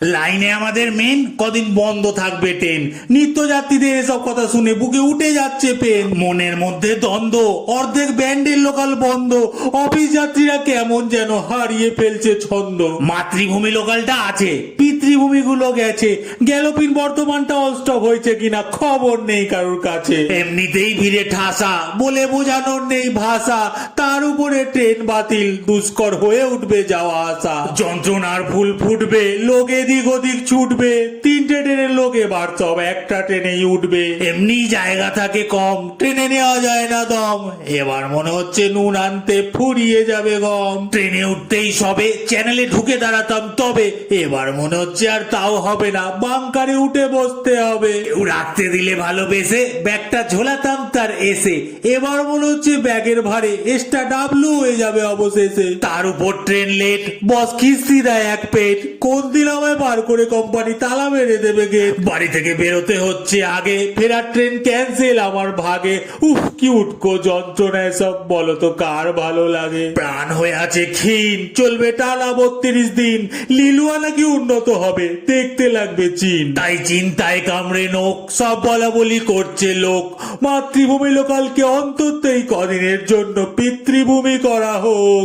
লাইনে আমাদের মেন, কদিন বন্ধ থাকবে ট্রেন। নিত্যযাত্রীদের এসব কথা শুনে বুকে উঠে যাচ্ছে পেন। মনের মধ্যে দ্বন্দ্ব, অর্ধেক ব্যান্ডের লোকাল বন্ধ। অফিস যাত্রীরা কেমন যেন হারিয়ে ফেলছে ছন্দ। মাতৃভূমি লোকালটা আছে, পিতৃভূমিগুলো গেছে। গ্যালোপিন বর্তমানটা অস্টপ হয়েছে কিনা খবর নেই কারোর কাছে। এমনিতেই ভিড়ে ঠাসা, বলে বোঝানোর নেই ভাষা। তার উপরে ট্রেন বাতিল, দুষ্কর হয়ে উঠবে যাওয়া আসা। যন্ত্রণার ফুল ফুটবে, লোক এদিক ওদিক ছুটবে। তিনটে ট্রেনের লোক এবার সব একটা ট্রেনেই উঠবে। এমনি জায়গা থাকে কম, ট্রেনে নেওয়া যায় না দম। এবার মনে হচ্ছে নুন আনতে ফুরিয়ে যাবে গম। ট্রেনে উঠতেই সবে চ্যানেলে ঢুকে দাঁড়াতাম তবে, এবার মনে হচ্ছে আর তাও হবে না, বাংকারে উঠে বসতে হবে। কেউ রাখতে দিলে ভালোবেসে ব্যাগটা ঝোলাতাম তার এসে, এবার মনে হচ্ছে ব্যাগের ভারে এক্সট্রা ডাবলু হয়ে যাবে অবশেষে। তার উপর ট্রেন লেট, বস খিস্তি দেয় এক পেট। কোন দিন আমায় বার করে কোম্পানি তালা মেরে দেবে গেট। বাড়ি থেকে বেরোতে হচ্ছে আগে, ফেরার ট্রেন ক্যান্সেল আমার ভাগে। উফ কি উটকো যন্ত্রণা এসব, বলো তো কার ভালো লাগে। প্রাণ হয়ে আছে ক্ষীণ, চলবে টানা 32 দিন। লিলুয়া নাকি উন্নত হবে, দেখতে লাগবে চীন। তাই চিন্তায় কামড়ে নোক, সব বলা বলি করছে লোক। মাতৃভূমি লোকালকে অন্তত এই কদিনের জন্য পিতৃভূমি করা হোক।